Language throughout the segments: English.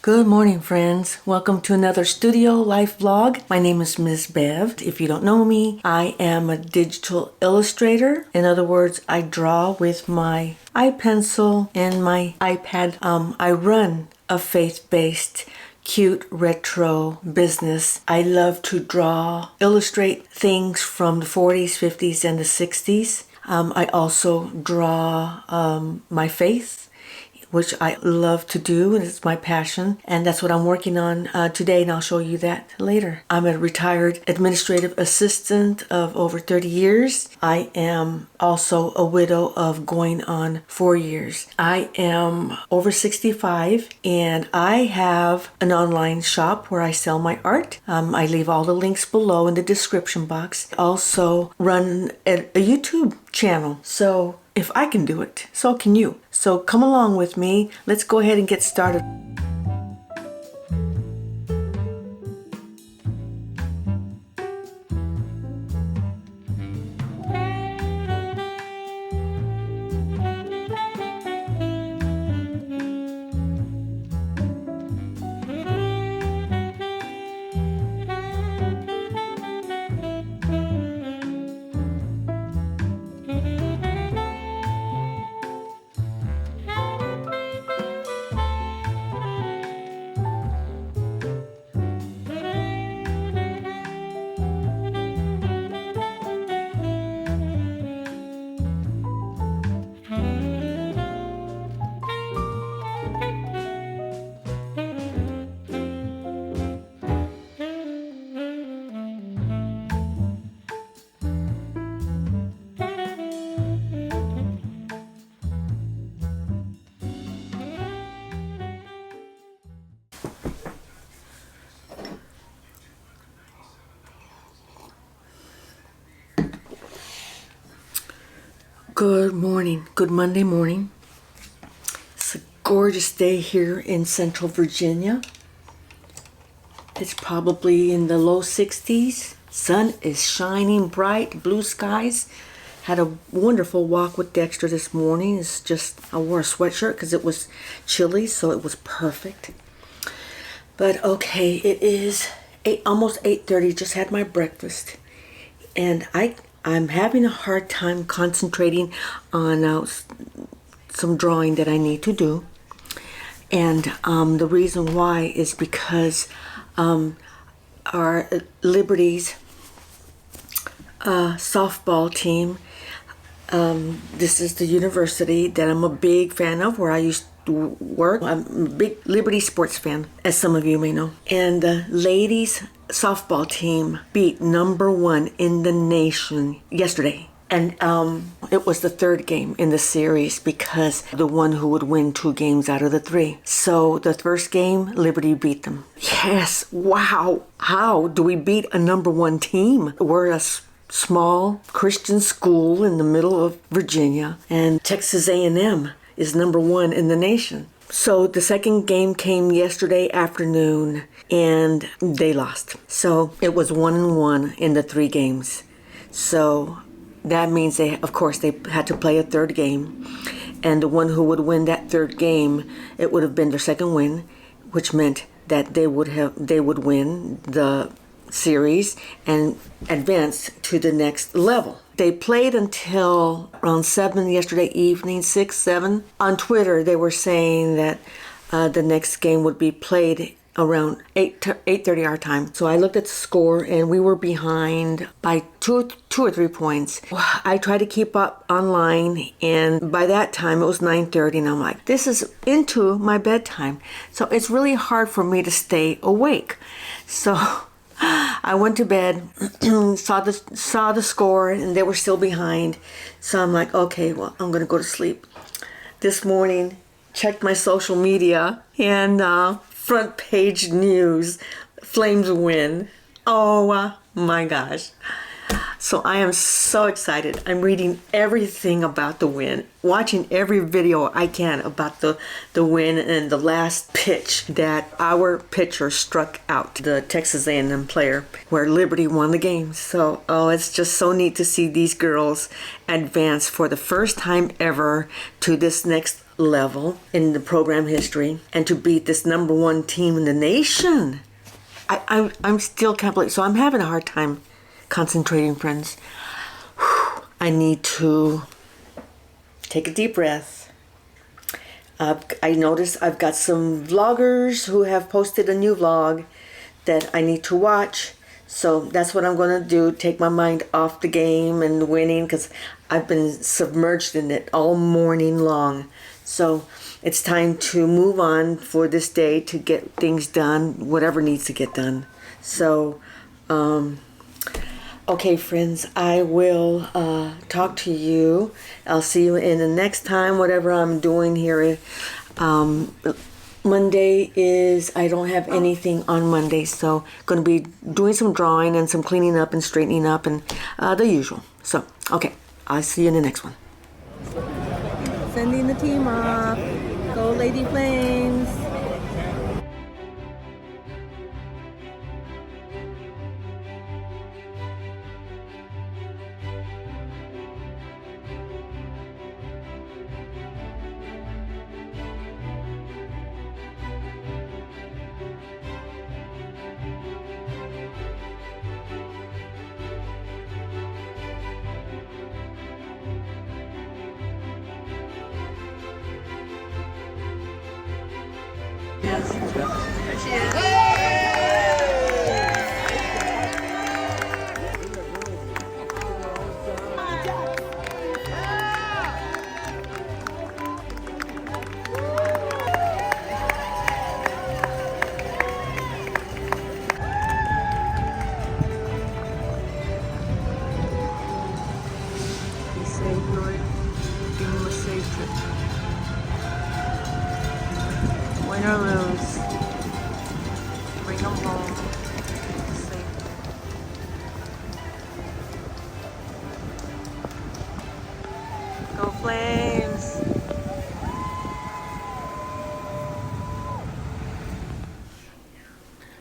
Good morning, friends. Welcome to another studio life vlog. My name is MzzBev. If you don't know me, I am a digital illustrator. In other words, I draw with my iPencil and my iPad. I run a faith-based cute retro business. I love to illustrate things from the 40s, 50s, and the 60s. I also draw my faith, which I love to do, and it's my passion, and that's what I'm working on today, and I'll show you that later. I'm a retired administrative assistant of over 30 years. I am also a widow of going on 4 years. I am over 65, and I have an online shop where I sell my art. I leave all the links below in the description box. I also run a YouTube channel, so if I can do it, so can you. So come along with me. Let's go ahead and get started. Good morning. Good Monday morning. It's a gorgeous day here in Central Virginia. It's probably in the low 60s. Sun is shining bright, blue skies. Had a wonderful walk with Dexter this morning. I wore a sweatshirt because it was chilly, so it was perfect. But okay, it is almost 8:30. Just had my breakfast, and I'm having a hard time concentrating on some drawing that I need to do. And the reason why is because our Liberty's softball team, this is the university that I'm a big fan of, where I used to work. I'm a big Liberty sports fan, as some of you may know. And the ladies softball team beat #1 in the nation yesterday. And it was the third game in the series, because the one who would win 2 games out of the 3. So the first game, Liberty beat them. Yes, wow. How do we beat a #1 team? We're a small Christian school in the middle of Virginia, and Texas A&M is #1 in the nation. So the second game came yesterday afternoon, and they lost. So it was 1-1 in the 3 games. So that means they had to play a third game. And the one who would win that third game, it would have been their second win, which meant that they would win the series and advance to the next level. They played until around 7 yesterday evening, 6, 7. On Twitter, they were saying that the next game would be played around 8:30 our time. So I looked at the score, and we were behind by two or 3 points. I tried to keep up online, and by that time it was 9:30, and I'm like, this is into my bedtime. So it's really hard for me to stay awake. So I went to bed, saw the score, and they were still behind. So I'm like, okay, well, I'm gonna go to sleep. This morning, checked my social media, and front page news, Flames win. Oh my gosh. So I am so excited. I'm reading everything about the win, watching every video I can about the win and the last pitch that our pitcher struck out, the Texas A&M player, where Liberty won the game. So, it's just so neat to see these girls advance for the first time ever to this next level in the program history and to beat this #1 team in the nation. I'm still can't believe. So I'm having a hard time concentrating, friends. I need to take a deep breath. I noticed I've got some vloggers who have posted a new vlog that I need to watch. So that's what I'm going to do, take my mind off the game and winning, because I've been submerged in it all morning long. So it's time to move on for this day to get things done, whatever needs to get done. So, okay, friends, I will talk to you. I'll see you in the next time, whatever I'm doing here. Monday is, I don't have anything on Monday, so going to be doing some drawing and some cleaning up and straightening up and the usual. So, okay, I'll see you in the next one. Sending the team off. Go Lady Flames. Win or lose, bring them home safe. Go Flames!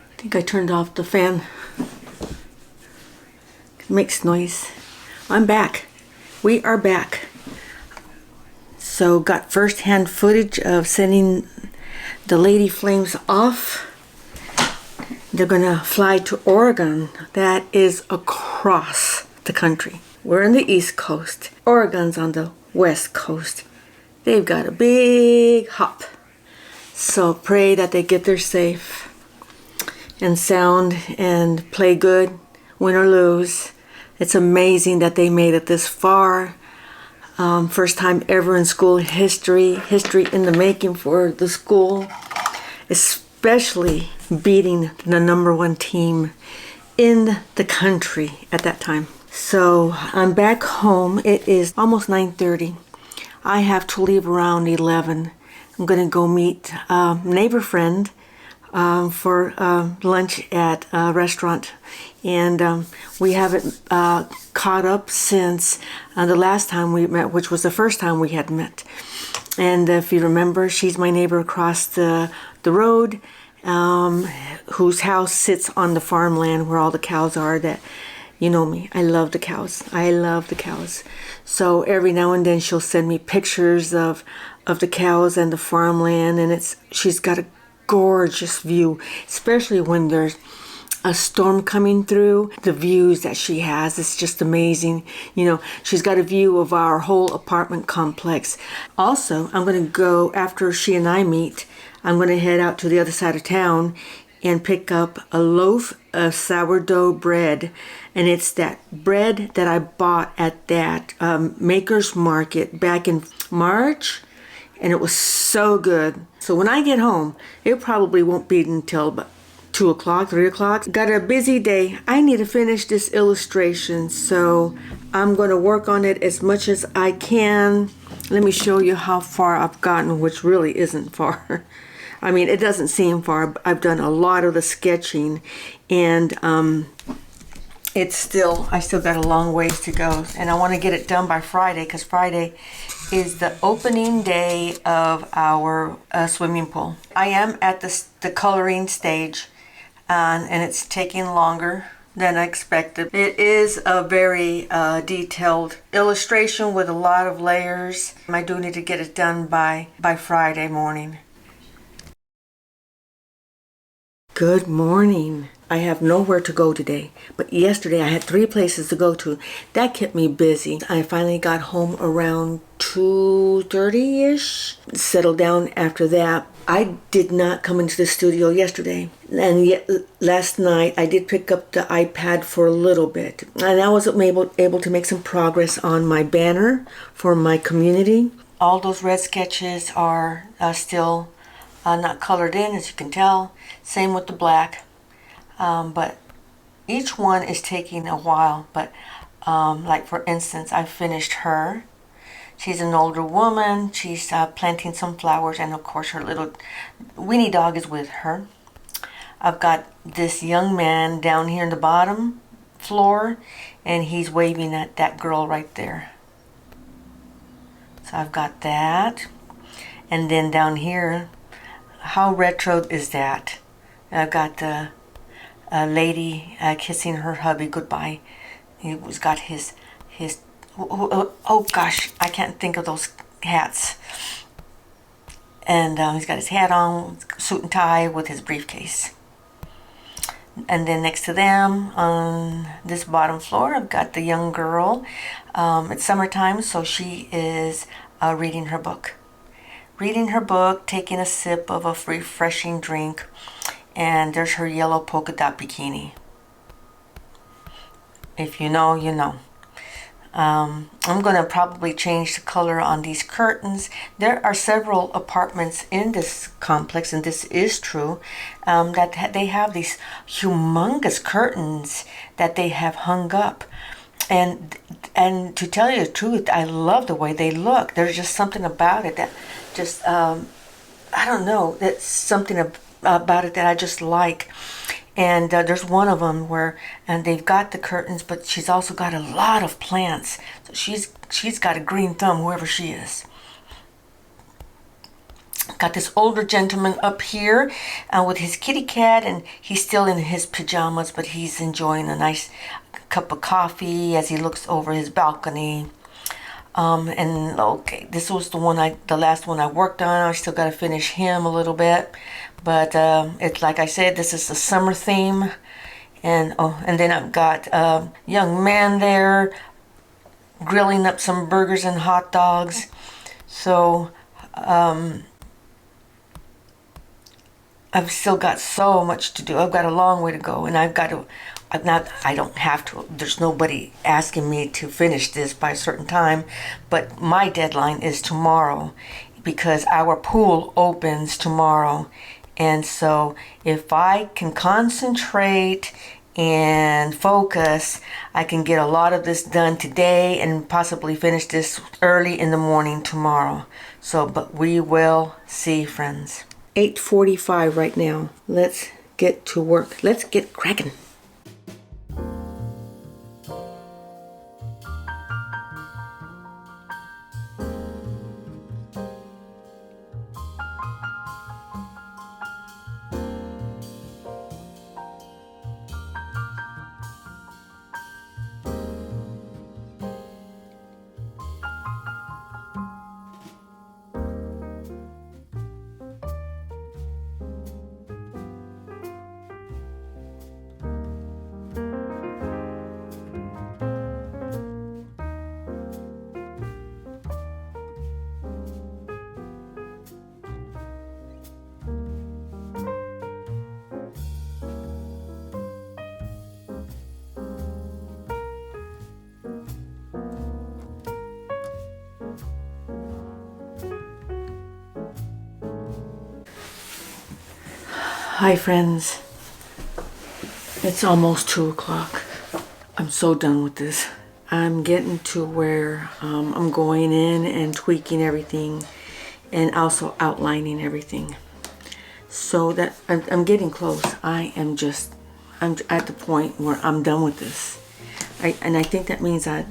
I think I turned off the fan. It makes noise. I'm back. We are back. So got first-hand footage of sending the Lady Flames off. They're gonna fly to Oregon. That is across the country. We're on the East Coast. Oregon's on the West Coast. They've got a big hop. So pray that they get there safe and sound and play good, win or lose. It's amazing that they made it this far. First time ever in school history in the making for the school, especially beating the #1 team in the country at that time. So I'm back home. It is almost 9:30. I have to leave around 11. I'm gonna go meet a neighbor friend for lunch at a restaurant, and we haven't caught up since the last time we met, which was the first time we had met. And if you remember, she's my neighbor across the road, whose house sits on the farmland where all the cows are. That, you know me, I love the cows. I love the cows. So every now and then she'll send me pictures of the cows and the farmland, and she's got a gorgeous view, especially when there's a storm coming through. The views that she has, it's just amazing. You know, she's got a view of our whole apartment complex. Also, I'm going to go, after she and I meet, I'm going to head out to the other side of town and pick up a loaf of sourdough bread. And it's that bread that I bought at that Maker's Market back in March. And it was so good. So when I get home, it probably won't be until about 2 o'clock, 3 o'clock. Got a busy day. I need to finish this illustration, so I'm going to work on it as much as I can. Let me show you how far I've gotten, which really isn't far. I mean, it doesn't seem far. I've done a lot of the sketching, and I still got a long ways to go, and I want to get it done by Friday, because Friday is the opening day of our swimming pool. I am at the coloring stage, and it's taking longer than I expected. It is a very detailed illustration with a lot of layers. I do need to get it done by Friday morning. Good morning. I have nowhere to go today, but yesterday I had 3 places to go to. That kept me busy. I finally got home around 2:30-ish. Settled down after that. I did not come into the studio yesterday, and yet last night I did pick up the iPad for a little bit, and I was able to make some progress on my banner for my community. All those red sketches are still not colored in, as you can tell. Same with the black. But each one is taking a while. But like for instance, I finished her. She's an older woman. She's planting some flowers, and of course her little weenie dog is with her. I've got this young man down here in the bottom floor, and he's waving at that girl right there. So I've got that. And then down here, how retro is that? I've got the lady kissing her hubby goodbye. He's got his oh gosh, I can't think of those hats. And he's got his hat on, suit and tie with his briefcase. And then next to them on this bottom floor, I've got the young girl. It's summertime, so she is reading her book. Reading her book, taking a sip of a refreshing drink, and there's her yellow polka dot bikini. If you know, you know. I'm going to probably change the color on these curtains. There are several apartments in this complex, and this is true, that they have these humongous curtains that they have hung up. And to tell you the truth, I love the way they look. There's just something about it that just, I don't know, that's something about it that I just like. And there's one of them where, and they've got the curtains, but she's also got a lot of plants. So she's got a green thumb, whoever she is. Got this older gentleman up here with his kitty cat, and he's still in his pajamas, but he's enjoying a nice cup of coffee as he looks over his balcony. And okay, this was the last one I worked on. I still got to finish him a little bit, but it's like I said, this is the summer theme. And then I've got a young man there grilling up some burgers and hot dogs. So I've still got so much to do. I've got a long way to go, and I don't have to. There's nobody asking me to finish this by a certain time, but my deadline is tomorrow because our pool opens tomorrow. And so if I can concentrate and focus, I can get a lot of this done today and possibly finish this early in the morning tomorrow. So, but we will see, friends. 8:45 right now. Let's get to work. Let's get cracking. Hi friends, it's almost 2 o'clock. I'm so done with this. I'm getting to where I'm going in and tweaking everything and also outlining everything. So that I'm getting close. I'm at the point where I'm done with this. I think that means I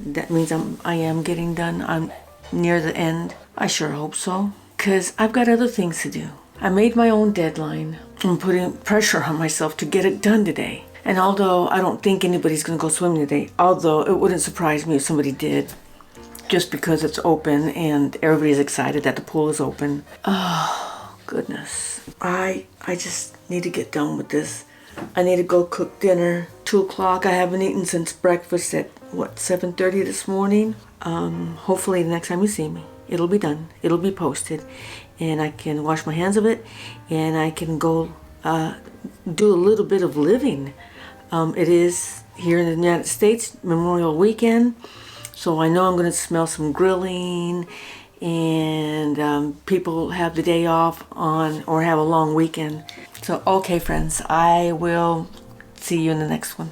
am getting done. I'm near the end. I sure hope so, because I've got other things to do. I made my own deadline. I'm putting pressure on myself to get it done today. And although I don't think anybody's going to go swimming today, although it wouldn't surprise me if somebody did, just because it's open and everybody's excited that the pool is open. Oh, goodness. I just need to get done with this. I need to go cook dinner. 2 o'clock. I haven't eaten since breakfast at, 7:30 this morning. Hopefully the next time you see me, it'll be done. It'll be posted. And I can wash my hands of it. And I can go do a little bit of living. It is here in the United States, Memorial Weekend. So I know I'm going to smell some grilling. And people have the day off on or have a long weekend. So, okay, friends, I will see you in the next one.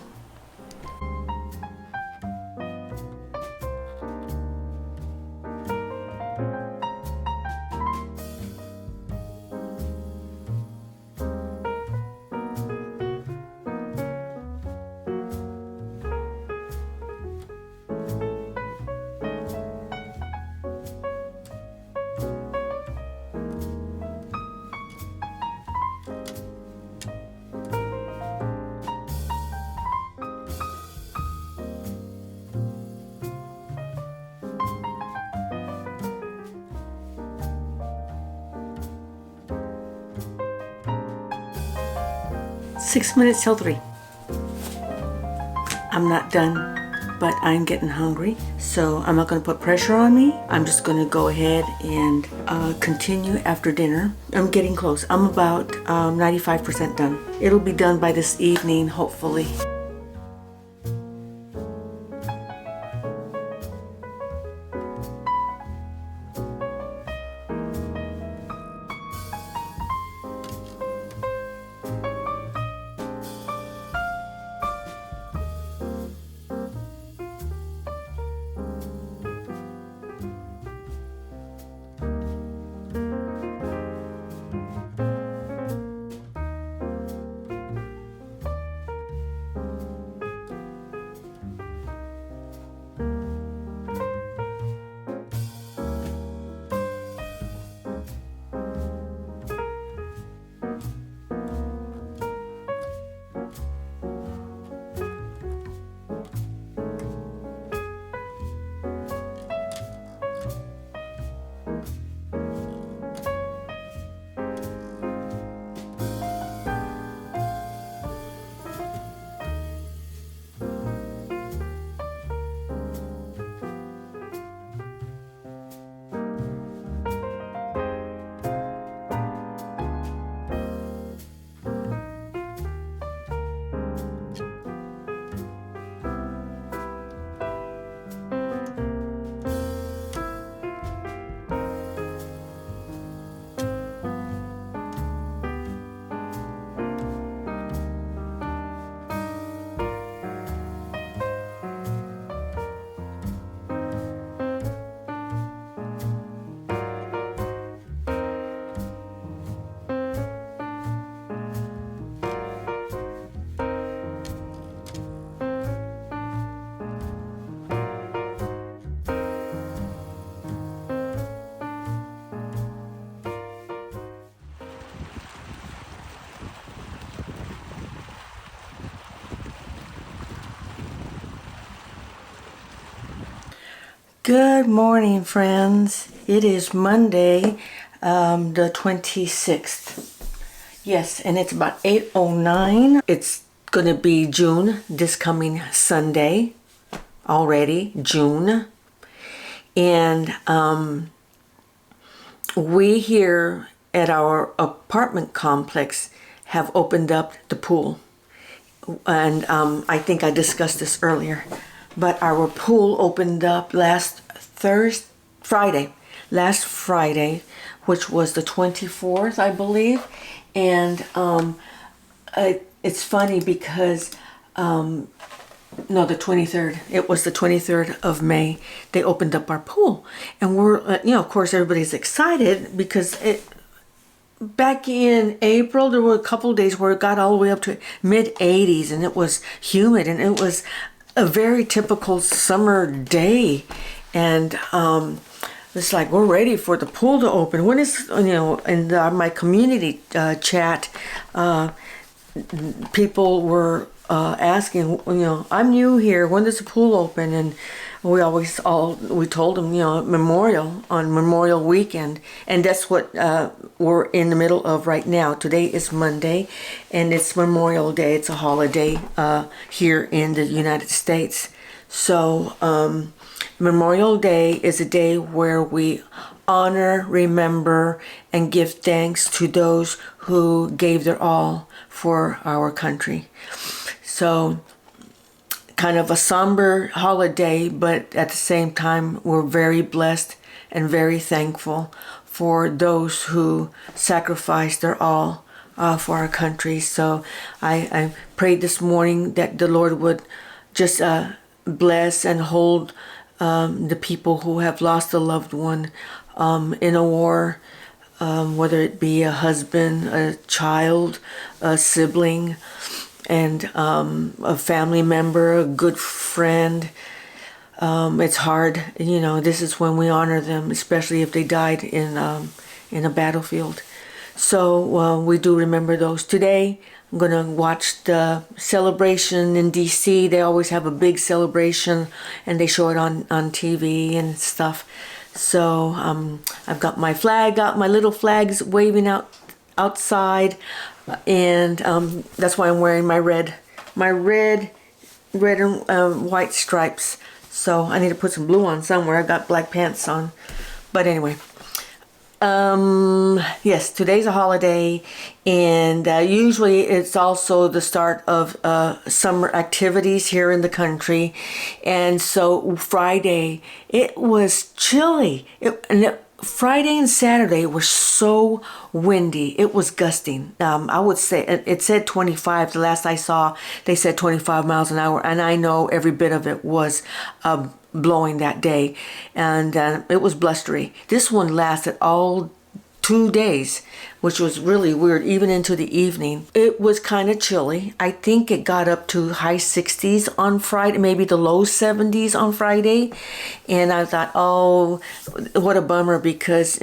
Six minutes till 3. I'm not done, but I'm getting hungry, so I'm not going to put pressure on me. I'm just going to go ahead and continue after dinner. I'm getting close. I'm about 95% done. It'll be done by this evening, hopefully. Good morning, friends. It is Monday, the 26th. Yes, and it's about 8:09. It's going to be June, this coming Sunday. Already, June. And we here at our apartment complex have opened up the pool. And I think I discussed this earlier. But our pool opened up last Friday, which was the 24th, I believe. And it's funny because, no, the 23rd. It was the 23rd of May. They opened up our pool. And we're, of course, everybody's excited because back in April, there were a couple days where it got all the way up to mid-80s and it was humid and it was a very typical summer day. And it's like, we're ready for the pool to open. When is, in my community chat, people were asking, I'm new here. When does the pool open? And we told them, on Memorial Weekend, and that's what we're in the middle of right now. Today is Monday, and it's Memorial Day. It's a holiday here in the United States. So Memorial Day is a day where we honor, remember, and give thanks to those who gave their all for our country. So kind of a somber holiday, but at the same time, we're very blessed and very thankful for those who sacrificed their all for our country. So I prayed this morning that the Lord would just bless and hold the people who have lost a loved one in a war, whether it be a husband, a child, a sibling, and a family member, a good friend. It's hard, this is when we honor them, especially if they died in a battlefield. So we do remember those. Today, I'm going to watch the celebration in D.C. They always have a big celebration, and they show it on TV and stuff. So I've got my flag out, my little flags waving outside, and that's why I'm wearing my red and white stripes. So I need to put some blue on somewhere. I got black pants on, but anyway. Yes, today's a holiday, and usually it's also the start of summer activities here in the country. And so Friday, it was chilly. Friday and Saturday were so windy. It was gusting. I would say it said 25. The last I saw, they said 25 miles an hour, and I know every bit of it was blowing that day, and it was blustery. This one lasted all 2 days, which was really weird, even into the evening. It was kind of chilly. I think it got up to high 60s on Friday, maybe the low 70s on Friday. And I thought, oh, what a bummer, because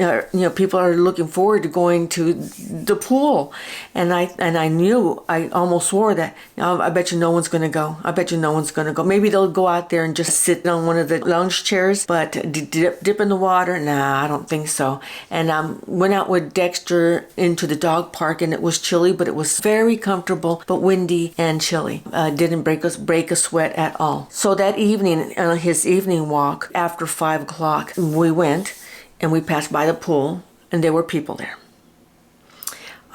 people are looking forward to going to the pool. And I knew, I almost swore that, I bet you no one's going to go. I bet you no one's going to go. Maybe they'll go out there and just sit on one of the lounge chairs, but dip in the water? Nah, I don't think so. And went out with Dexter into the dog park, and it was chilly, but it was very comfortable, but windy and chilly. Didn't break a sweat at all. So that evening, his evening walk after 5 o'clock, we went and we passed by the pool, and there were people there.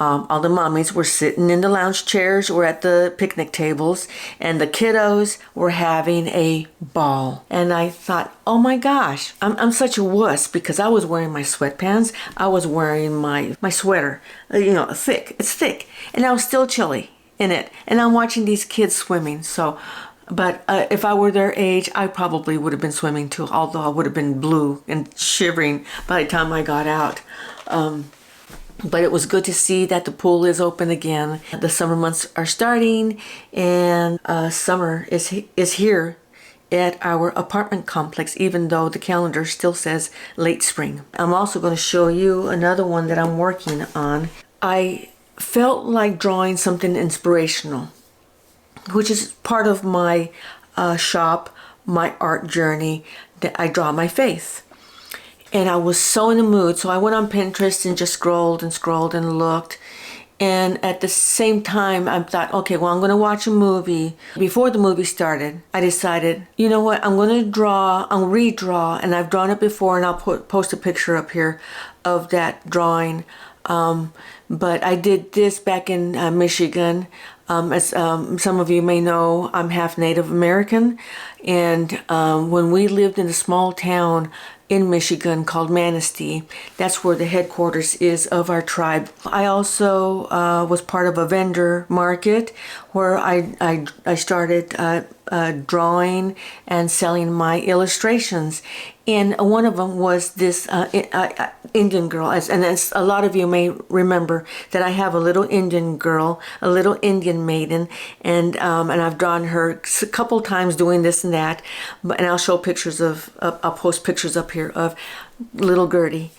All the mommies were sitting in the lounge chairs or at the picnic tables, and the kiddos were having a ball. And I thought, oh my gosh, I'm such a wuss, because I was wearing my sweatpants, I was wearing my sweater, thick, it's thick, and I was still chilly in it. And I'm watching these kids swimming, but if I were their age, I probably would have been swimming too, although I would have been blue and shivering by the time I got out. But it was good to see that the pool is open again. The summer months are starting, and summer is here at our apartment complex, even though the calendar still says late spring. I'm also going to show you another one that I'm working on. I felt like drawing something inspirational, which is part of my shop, my art journey, that I draw my faith. And I was so in the mood, so I went on Pinterest and just scrolled and looked. And at the same time, I thought, okay, well, I'm going to watch a movie. Before the movie started, I decided, you know what, I'm going to redraw, and I've drawn it before, and I'll post a picture up here of that drawing. But I did this back in Michigan. As some of you may know, I'm half Native American, and when we lived in a small town in Michigan called Manistee, that's where the headquarters is of our tribe. I also was part of a vendor market where I started drawing and selling my illustrations. And one of them was this Indian girl, and as a lot of you may remember that I have a little Indian girl, a little Indian maiden, and I've drawn her a couple times doing this and that, and I'll show pictures I'll post pictures up here of little Gertie,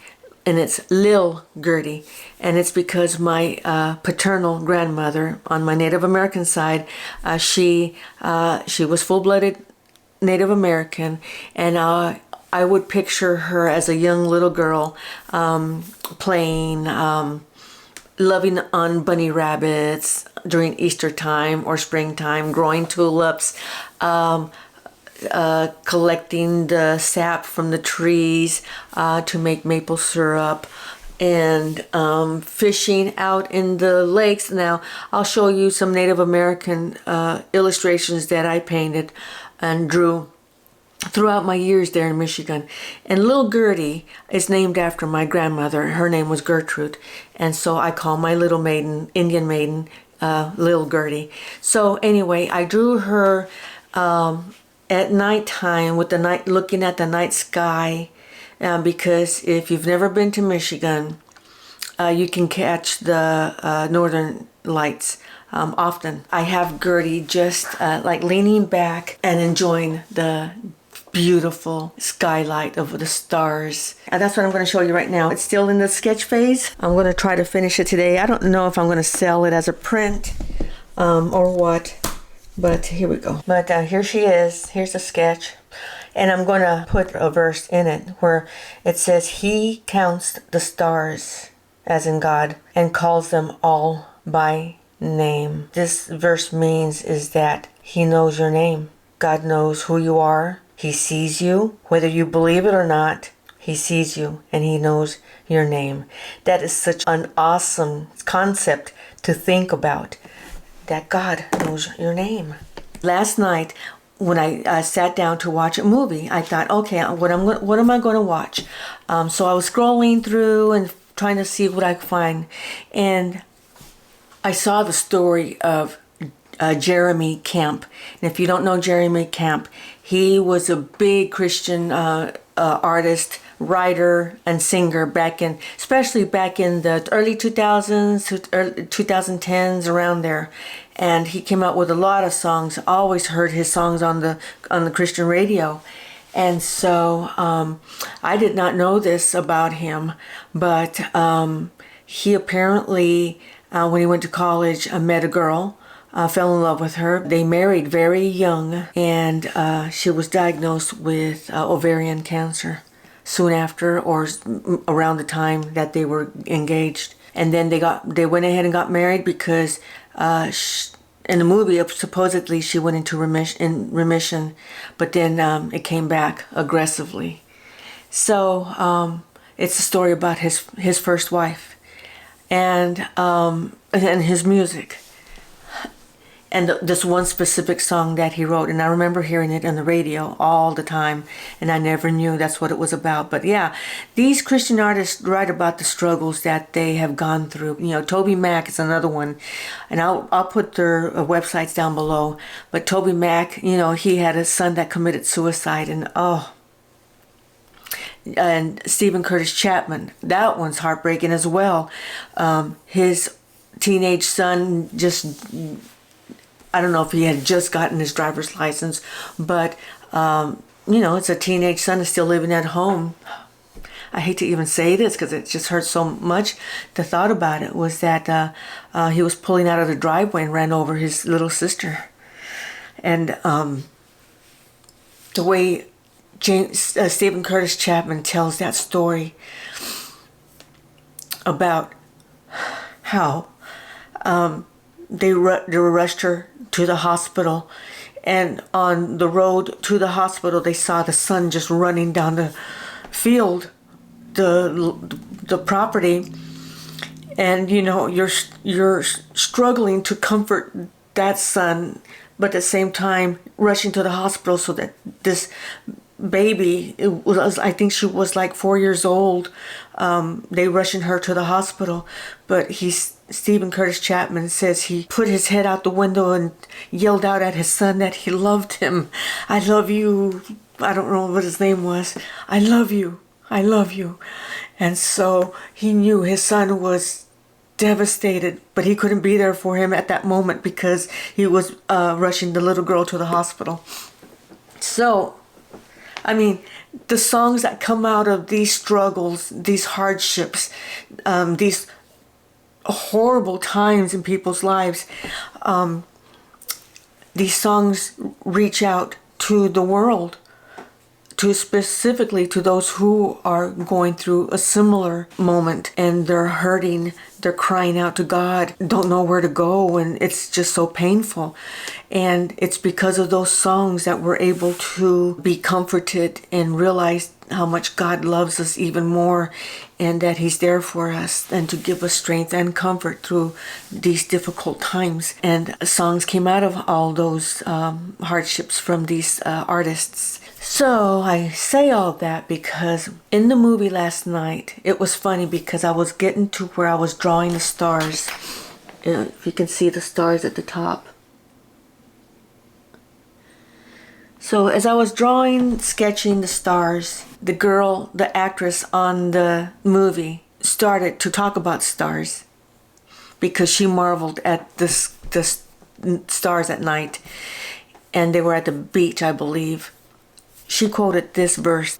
and it's Lil Gertie, and it's because my paternal grandmother on my Native American side, she was full-blooded Native American, and I would picture her as a young little girl, playing, loving on bunny rabbits during Easter time or springtime, growing tulips, collecting the sap from the trees to make maple syrup, and fishing out in the lakes. Now, I'll show you some Native American illustrations that I painted and drew throughout my years there in Michigan. And Little Gertie is named after my grandmother. Her name was Gertrude, and so I call my little maiden, Indian maiden, Little Gertie. So anyway, I drew her at nighttime with the night, looking at the night sky, because if you've never been to Michigan, you can catch the northern lights often. I have Gertie just like leaning back and enjoying the beautiful skylight of the stars. And that's what I'm going to show you right now. It's still in the sketch phase. I'm going to try to finish it today. I don't know if I'm going to sell it as a print or what, but here we go. But here she is. Here's the sketch. And I'm going to put a verse in it where it says, He counts the stars, as in God, and calls them all by name. This verse means is that He knows your name. God knows who you are. He sees you, whether you believe it or not. He sees you and He knows your name. That is such an awesome concept to think about, that God knows your name. Last night, when I sat down to watch a movie, I thought, okay, what am I going to watch? So I was scrolling through and trying to see what I could find, and I saw the story of Jeremy Camp. And if you don't know Jeremy Camp, he was a big Christian artist, writer, and singer especially back in the early 2000s, early 2010s, around there. And he came out with a lot of songs. Always heard his songs on the Christian radio. And so I did not know this about him, but he apparently, when he went to college, met a girl. Fell in love with her. They married very young, and she was diagnosed with ovarian cancer soon after, or around the time that they were engaged. And then they went ahead and got married because in the movie supposedly she went into remission, but then it came back aggressively. So it's a story about his first wife and his music. And this one specific song that he wrote, and I remember hearing it on the radio all the time, and I never knew that's what it was about. But yeah, these Christian artists write about the struggles that they have gone through. You know, TobyMac is another one, and I'll put their websites down below. But TobyMac, you know, he had a son that committed suicide, and Stephen Curtis Chapman, that one's heartbreaking as well. His teenage son just, I don't know if he had just gotten his driver's license, but, you know, it's a teenage son is still living at home. I hate to even say this because it just hurts so much. The thought about it was that he was pulling out of the driveway and ran over his little sister. And the way Stephen Curtis Chapman tells that story about how they rushed her to the hospital, and on the road to the hospital they saw the son just running down the field, the property, and you know, you're struggling to comfort that son, but at the same time rushing to the hospital so that this baby, I think she was like 4 years old, they rushing her to the hospital, but Stephen Curtis Chapman says he put his head out the window and yelled out at his son that he loved him. I love you. I don't know what his name was. I love you. I love you. And so he knew his son was devastated, but he couldn't be there for him at that moment because he was rushing the little girl to the hospital. So I mean, the songs that come out of these struggles, these hardships, these horrible times in people's lives, these songs reach out to the world, to specifically to those who are going through a similar moment, and they're hurting, they're crying out to God, don't know where to go, and it's just so painful. And it's because of those songs that we're able to be comforted and realize how much God loves us even more, and that He's there for us and to give us strength and comfort through these difficult times. And songs came out of all those hardships from these artists. So I say all that because in the movie last night, it was funny because I was getting to where I was drawing the stars. If you can see the stars at the top. So as I was sketching the stars, the girl, the actress on the movie, started to talk about stars because she marveled at the stars at night. And they were at the beach, I believe. She quoted this verse,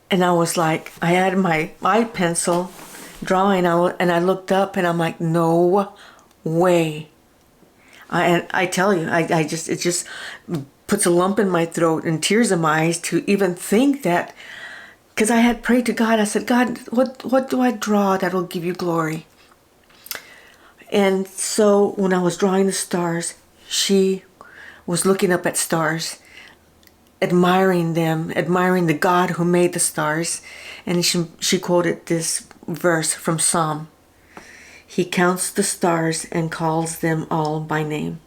and I was like, I had my iPencil drawing, and I looked up, and I'm like, no way. I tell you, it just puts a lump in my throat and tears in my eyes to even think that, because I had prayed to God. I said, God, what do I draw that will give you glory? And so when I was drawing the stars, she was looking up at stars, admiring them, admiring the God who made the stars. And she quoted this verse from Psalm. He counts the stars and calls them all by name.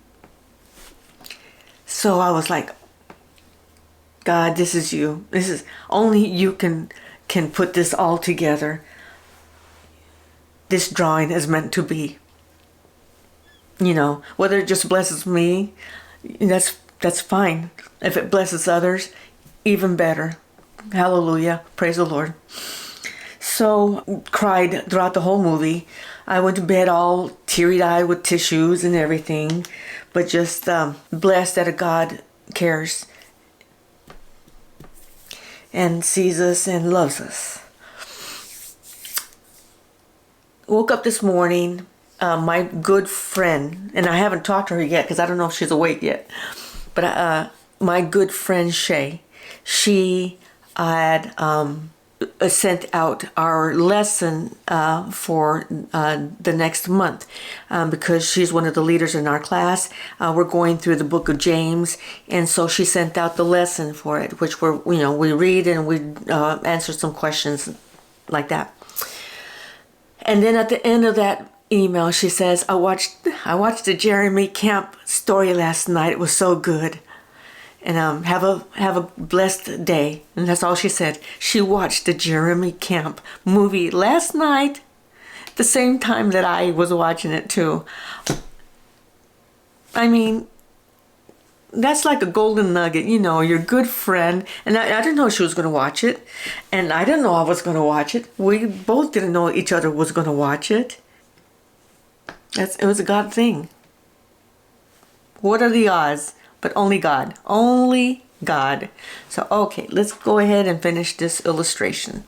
So I was like, God, this is you. This is only you can put this all together. This drawing is meant to be. You know, whether it just blesses me, that's fine. If it blesses others, even better. Hallelujah. Praise the Lord. So, cried throughout the whole movie. I went to bed all teary-eyed with tissues and everything, but just blessed that a God cares and sees us and loves us. Woke up this morning, my good friend, and I haven't talked to her yet because I don't know if she's awake yet, but my good friend Shay, she had sent out our lesson for the next month because she's one of the leaders in our class. We're going through the book of James, and so she sent out the lesson for it, which we read and we answer some questions like that. And then at the end of that email, she says, I watched the Jeremy Camp story last night. It was so good. And have a blessed day. And that's all she said. She watched the Jeremy Camp movie last night, the same time that I was watching it too. I mean, that's like a golden nugget, your good friend. And I didn't know she was going to watch it. And I didn't know I was going to watch it. We both didn't know each other was going to watch it. It was a God thing. What are the odds? But only God. Only God. So, okay, let's go ahead and finish this illustration.